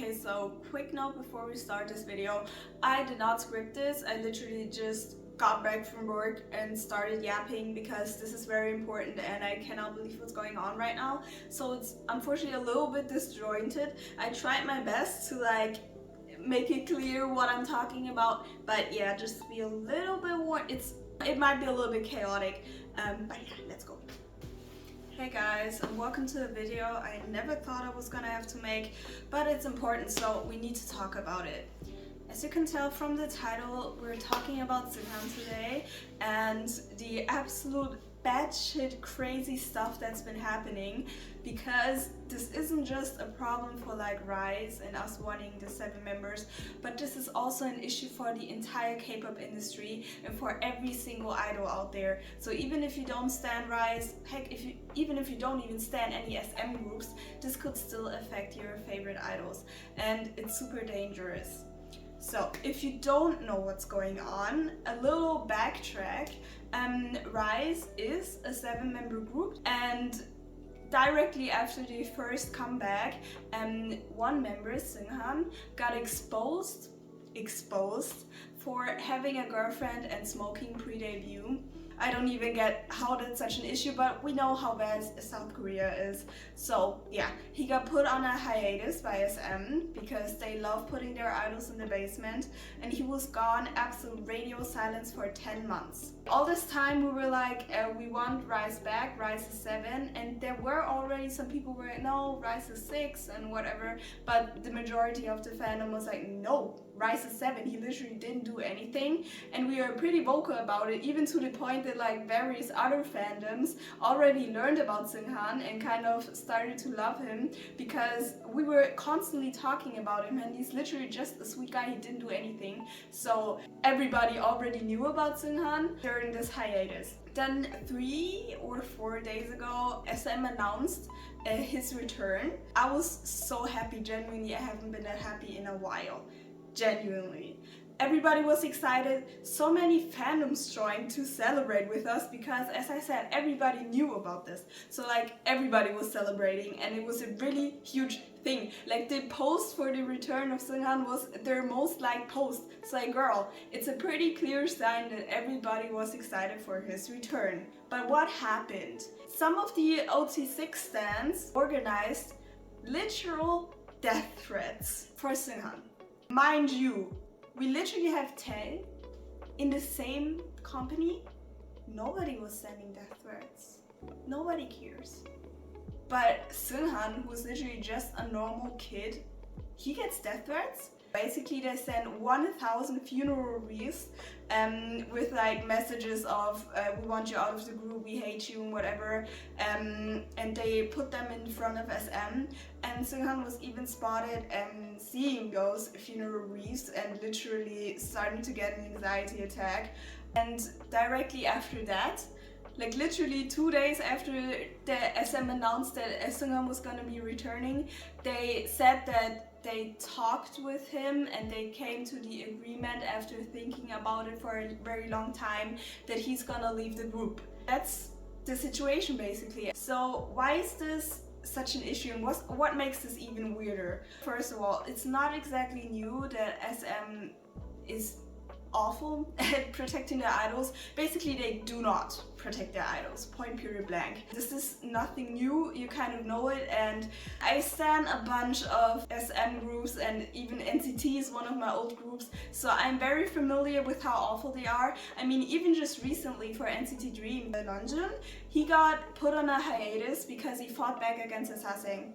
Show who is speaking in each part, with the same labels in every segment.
Speaker 1: Okay, so quick note before we start this video. I did not script this. I literally just got back from work and started yapping because this is very important and I cannot believe what's going on right now. So it's unfortunately a little bit disjointed. I tried my best to make it clear what I'm talking about, but yeah, just be a little bit more, it might be a little bit chaotic, but yeah, let's go. Hey guys, and welcome to the video I never thought I was gonna have to make, but it's important, so we need to talk about it. As you can tell from the title, we're talking about Seunghan today and the absolute batshit crazy stuff that's been happening, because this isn't just a problem for Riize and us wanting the 7 members, but this is also an issue for the entire K-pop industry and for every single idol out there. So even if you don't stan Riize, heck, even if you don't even stan any SM groups, this could still affect your favorite idols, and it's super dangerous. So, if you don't know what's going on, a little backtrack. Riize is a 7-member group, and directly after the first comeback, one member, Seunghan, got exposed for having a girlfriend and smoking pre-debut. I don't even get how that's such an issue, but we know how bad South Korea is. So yeah, he got put on a hiatus by SM because they love putting their idols in the basement, and he was gone, absolute radio silence for 10 months. All this time we were like, we want Riize back, Riize is 7, and there were already some people who were like, no, Riize is 6 and whatever, but the majority of the fandom was like, no, Riize is 7, he literally didn't do anything. And we are pretty vocal about it, even to the point that various other fandoms already learned about Seunghan and kind of started to love him because we were constantly talking about him, and he's literally just a sweet guy, he didn't do anything. So everybody already knew about Seunghan during this hiatus. Then 3 or 4 days ago, SM announced his return. I was so happy, genuinely. I haven't been that happy in a while. Genuinely. Everybody was excited, so many fandoms joined to celebrate with us because, as I said, everybody knew about this. So everybody was celebrating, and it was a really huge thing. The post for the return of Seunghan was their most liked post. So girl, it's a pretty clear sign that everybody was excited for his return. But what happened? Some of the OT6 stands organized literal death threats for Seunghan. Mind you, we literally have 10 in the same company. Nobody was sending death threats. Nobody cares. But Seunghan, who is literally just a normal kid, he gets death threats. Basically, they send 1,000 funeral wreaths with messages of we want you out of the group, we hate you, and whatever. And they put them in front of SM. And Seunghan was even spotted seeing those funeral wreaths and literally starting to get an anxiety attack. And directly after that, literally 2 days after the SM announced that Seunghan was gonna be returning, they said that they talked with him and they came to the agreement, after thinking about it for a very long time, that he's gonna leave the group. That's the situation basically. So why is this such an issue, and what makes this even weirder? First of all, it's not exactly new that SM is awful at protecting their idols. Basically, they do not protect their idols, point period blank. This is nothing new, you kind of know it, and I stan a bunch of SM groups, and even NCT is one of my old groups, so I'm very familiar with how awful they are. I mean, even just recently for NCT Dream, Namjoon, he got put on a hiatus because he fought back against Asaseng.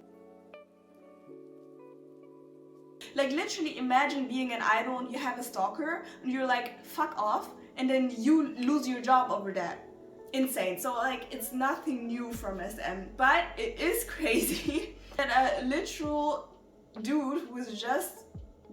Speaker 1: Literally imagine being an idol and you have a stalker and you're like, fuck off, and then you lose your job over that. Insane. So it's nothing new from SM, but it is crazy that a literal dude who was just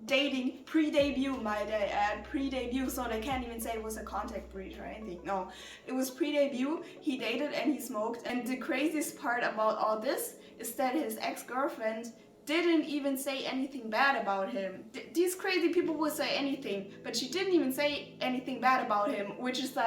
Speaker 1: dating pre-debut, might I add, pre-debut, so they can't even say it was a contact breach or anything. No, it was pre-debut, he dated and he smoked, and the craziest part about all this is that his ex-girlfriend didn't even say anything bad about him. These crazy people would say anything, but she didn't even say anything bad about him, which is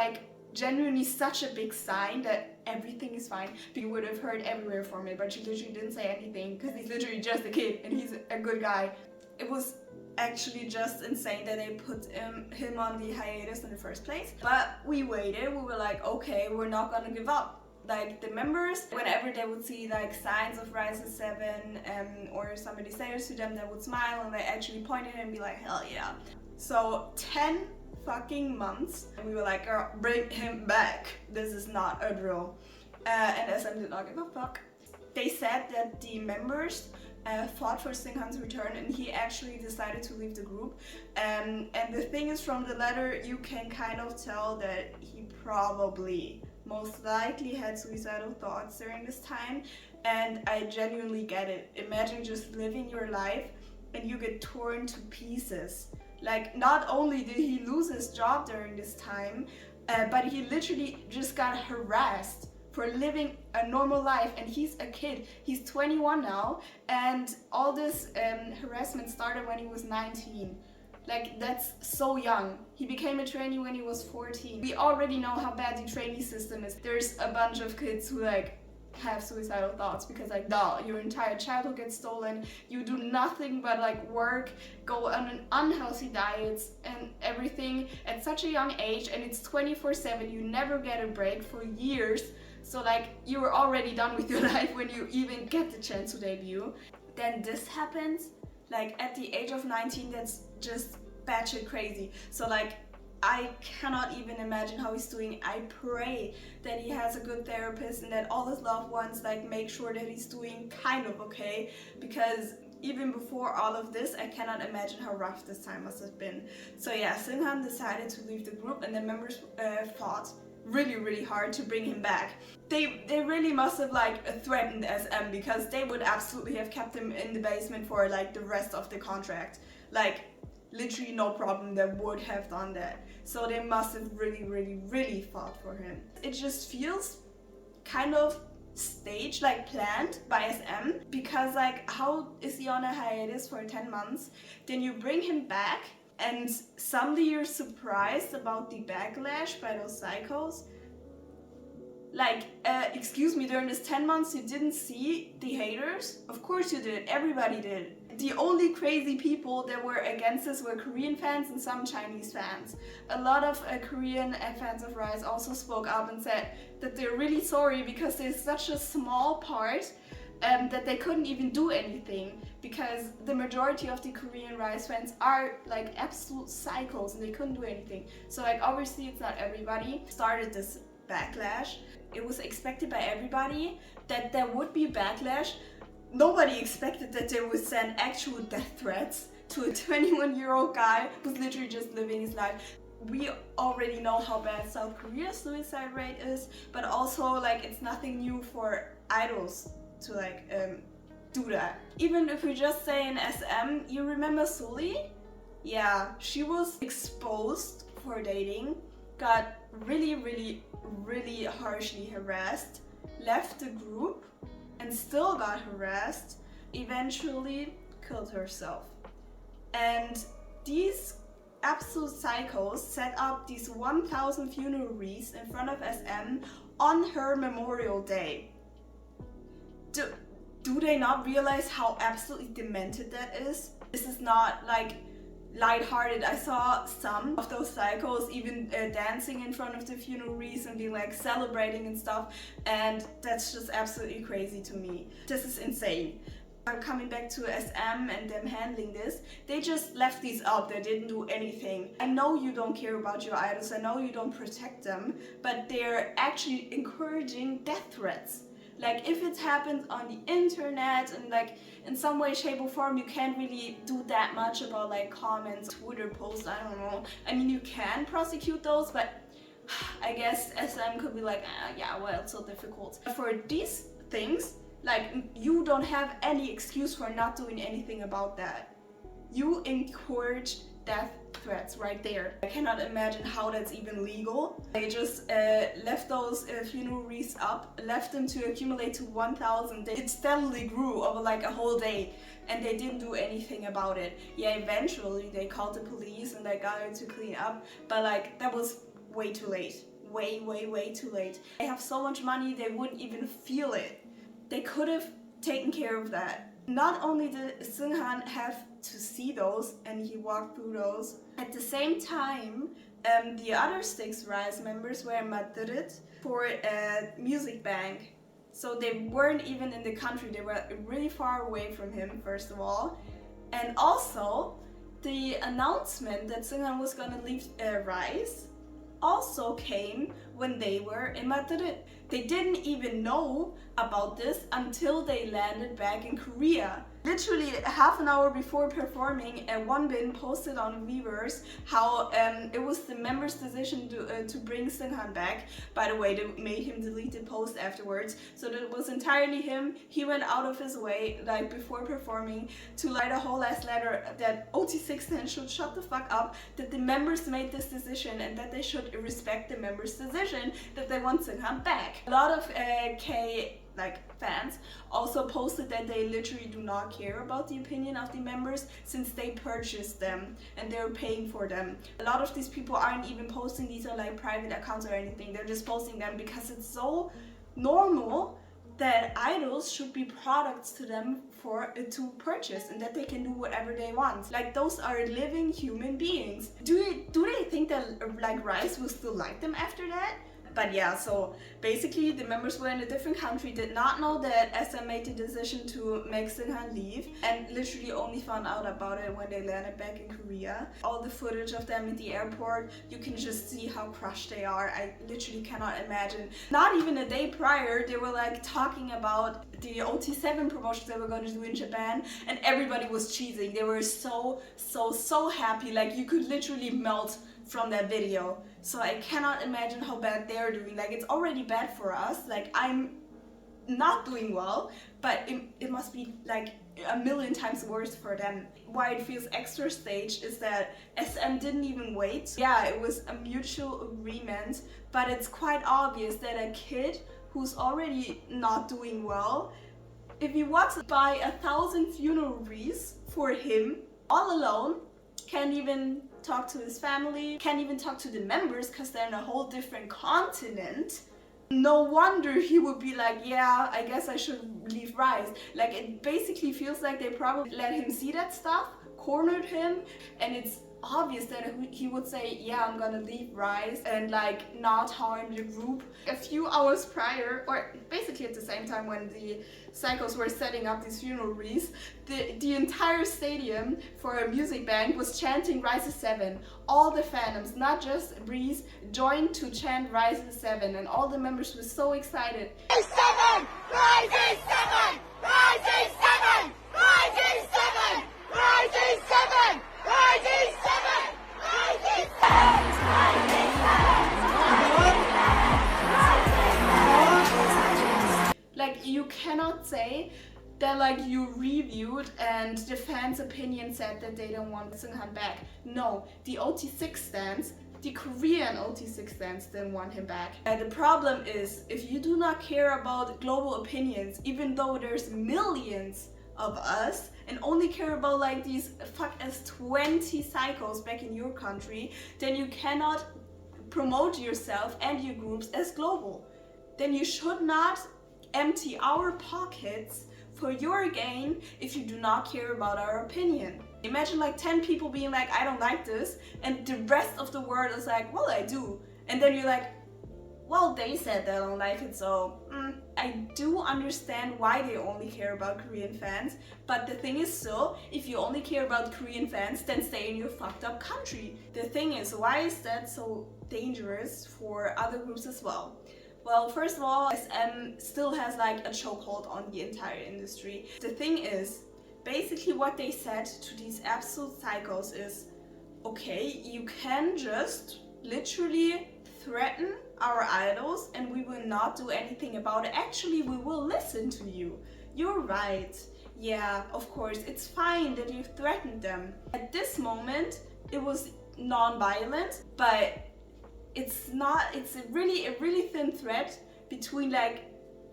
Speaker 1: genuinely such a big sign that everything is fine. You would have heard everywhere from it, but she literally didn't say anything because he's literally just a kid and he's a good guy. it was actually just insane that they put him on the hiatus in the first place. But we waited, we were like, okay, we're not gonna give up. Like the members, whenever they would see like signs of Riize 7 or somebody say it to them, they would smile and they actually point at it and be like, hell yeah. So 10 fucking months and we were like, girl, bring him back. This is not a drill. And SM did not give a fuck. They said that the members fought for Seunghan's return and he actually decided to leave the group. And the thing is, from the letter you can kind of tell that he probably most likely had suicidal thoughts during this time, and I genuinely get it. Imagine just living your life and you get torn to pieces. Like, not only did he lose his job during this time, but he literally just got harassed for living a normal life, and he's a kid. He's 21 now, and all this harassment started when he was 19. Like, that's so young. He became a trainee when he was 14. We already know how bad the trainee system is. There's a bunch of kids who like have suicidal thoughts because like, duh, your entire childhood gets stolen. You do nothing but like work, go on an unhealthy diets and everything at such a young age, and it's 24/7. You never get a break for years. So like, you were already done with your life when you even get the chance to debut. Then this happens, like at the age of 19, that's just batshit crazy. So like, I cannot even imagine how he's doing. I pray that he has a good therapist and that all his loved ones like make sure that he's doing kind of okay, because even before all of this, I cannot imagine how rough this time must have been. So yeah, Seunghan decided to leave the group and the members fought really hard to bring him back. They really must have like threatened SM, because they would absolutely have kept him in the basement for like the rest of the contract. Like, literally no problem, they would have done that. So they must have really fought for him. It just feels kind of staged, like planned by SM, because like, how is he on a hiatus for 10 months? Then you bring him back and suddenly you're surprised about the backlash by those psychos. Like, excuse me, during this 10 months you didn't see the haters? Of course you did, everybody did. The only crazy people that were against this were Korean fans and some Chinese fans. A lot of Korean fans of Riize also spoke up and said that they're really sorry because there's such a small part that they couldn't even do anything, because the majority of the Korean Riize fans are like absolute psychos and they couldn't do anything. So like, obviously it's not everybody. Started this backlash. It was expected by everybody that there would be backlash. Nobody expected that they would send actual death threats to a 21-year-old guy who's literally just living his life. We already know how bad South Korea's suicide rate is, but also like, it's nothing new for idols to like do that. Even if we just say in SM, you remember Sully? Yeah, she was exposed for dating, got really harshly harassed, left the group and still got harassed, eventually killed herself. And these absolute psychos set up these 1,000 funeral wreaths in front of SM on her Memorial Day. Do they not realize how absolutely demented that is? This is not like lighthearted. I saw some of those psychos even dancing in front of the funeral wreaths and being like celebrating and stuff, and that's just absolutely crazy to me. This is insane. Coming back to SM and them handling this, they just left these up. They didn't do anything. I know you don't care about your idols, I know you don't protect them, but they're actually encouraging death threats. Like, if it happens on the internet and like in some way, shape or form, you can't really do that much about like comments, Twitter posts, I don't know. I mean, you can prosecute those, but I guess SM could be like, yeah, well, it's so difficult. For these things, like, you don't have any excuse for not doing anything about that. You encourage death threats right there. I cannot imagine how that's even legal. They just left those funeral wreaths up, left them to accumulate to 1,000. It steadily grew over like a whole day, and they didn't do anything about it. Yeah, eventually they called the police and they got it to clean up, but like, that was way too late. Way too late. They have so much money, they wouldn't even feel it. They could have taken care of that. Not only did Seunghan have to see those and he walked through those, at the same time, the other 6 Riize members were in Madrid for a MusicBank. So they weren't even in the country, they were really far away from him, first of all. And also, the announcement that Seunghan was gonna leave Riize also came when they were in Madrid. They didn't even know about this until they landed back in Korea. Literally half an hour before performing, Wobin posted on Weverse how it was the members' decision to bring Seunghan back. By the way, they made him delete the post afterwards, so that it was entirely him. He went out of his way, like before performing, to write a whole ass letter that OT610 should shut the fuck up, that the members made this decision and that they should respect the members' decision that they want Seunghan back. A lot of fans also posted that they literally do not care about the opinion of the members since they purchased them and they're paying for them. A lot of these people aren't even posting these on like private accounts or anything, they're just posting them because it's so normal that idols should be products to them to purchase and that they can do whatever they want. Like, those are living human beings. Do they think that like Riize will still like them after that? But yeah, so basically the members were in a different country, did not know that SM made the decision to make Seunghan leave, and literally only found out about it when they landed back in Korea. All the footage of them in the airport, you can just see how crushed they are. I literally cannot imagine. Not even a day prior, they were like talking about the OT7 promotions they were going to do in Japan, and everybody was cheesing. They were so happy, like you could literally melt from that video. So I cannot imagine how bad they're doing. Like, it's already bad for us. Like, I'm not doing well, but it must be like a million times worse for them. Why it feels extra staged is that SM didn't even wait. Yeah, it was a mutual agreement, but it's quite obvious that a kid who's already not doing well, if he walks by 1,000 funeral wreaths for him all alone, can't even talk to his family, can't even talk to the members because they're in a whole different continent. No wonder he would be like, yeah, I guess I should leave Riize. Like, it basically feels like they probably let him see that stuff, cornered him, and it's obvious that he would say, yeah, I'm gonna leave Riize and like not harm the group. A few hours prior, or basically at the same time when the Psychos were setting up these funeral wreaths, the entire stadium for a MusicBank was chanting Riize 7. All the fandoms, not just Riize, joined to chant Riize 7, and all the members were so excited. Riize 7! Riize 7! Riize 7! Riize 7! Riize 7! Riize 7! Riize 7! Like, you cannot say that like you reviewed and the fans' opinion said that they don't want Seunghan back. No, the OT6 stands, the Korean OT6 stands didn't want him back. And the problem is, if you do not care about global opinions, even though there's millions of us, and only care about like these fuck as 20 cycles back in your country, then you cannot promote yourself and your groups as global. Then you should not empty our pockets for your gain if you do not care about our opinion. Imagine like 10 people being like, I don't like this, and the rest of the world is like, well, I do. And then you're like, well, they said they don't like it, so I do understand why they only care about Korean fans, but the thing is still, if you only care about Korean fans, then stay in your fucked up country. The thing is, why is that so dangerous for other groups as well? Well, first of all, SM still has like a chokehold on the entire industry. The thing is, basically what they said to these absolute psychos is, okay, you can just literally threaten our idols and we will not do anything about it. Actually, we will listen to you. You're right. Yeah, of course, it's fine that you threatened them. At this moment, it was non-violent, but it's a really thin thread between like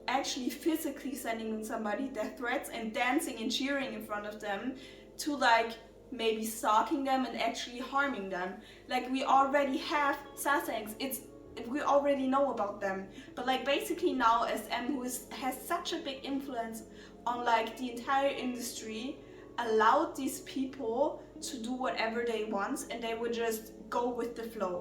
Speaker 1: actually physically sending somebody death threats and dancing and cheering in front of them to like maybe stalking them and actually harming them. Like, we already have sasaengs, we already know about them, but like basically now SM, who has such a big influence on like the entire industry allowed these people to do whatever they want and they would just go with the flow.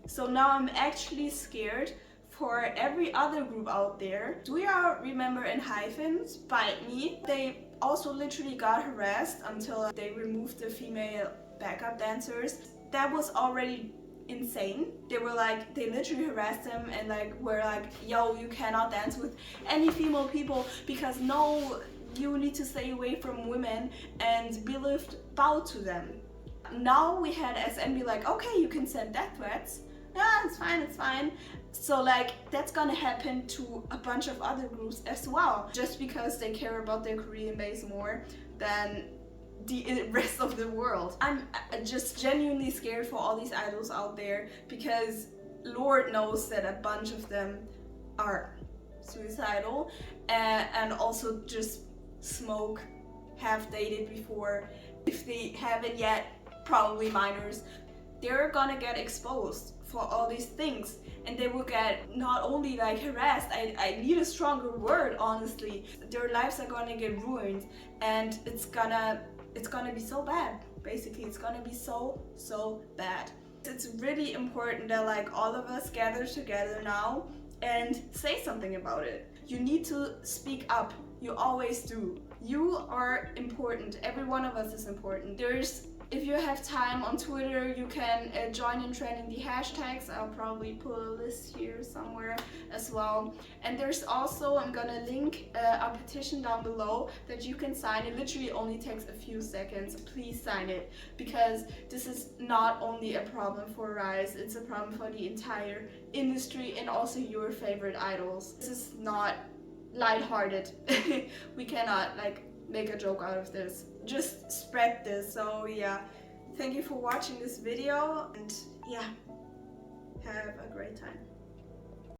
Speaker 1: So now I'm actually scared for every other group out there. Do y'all remember in Hyphens, Bite Me? They also literally got harassed until they removed the female backup dancers. That was already insane. They literally harassed them and like were like, yo, you cannot dance with any female people because no, you need to stay away from women and bow to them. Now we had SM be like, okay, you can send death threats. Yeah, it's fine, it's fine. So like that's gonna happen to a bunch of other groups as well, just because they care about their Korean base more than the rest of the world. I'm just genuinely scared for all these idols out there because Lord knows that a bunch of them are suicidal and also just smoke, have dated before. If they haven't yet, probably minors. They're gonna get exposed for all these things and they will get not only like harassed, I need a stronger word honestly, their lives are gonna get ruined and it's gonna be so bad. Basically it's gonna be so bad. It's really important that like all of us gather together now and say something about it. You need to speak up, you always do. You are important, every one of us is important. If you have time on Twitter, you can join in trending the hashtags. I'll probably put a list here somewhere as well. And there's also, I'm gonna link a petition down below that you can sign. It literally only takes a few seconds. Please sign it, because this is not only a problem for Riize, it's a problem for the entire industry and also your favorite idols. This is not lighthearted. We cannot like make a joke out of this. Just spread this. So yeah, thank you for watching this video and yeah, have a great time.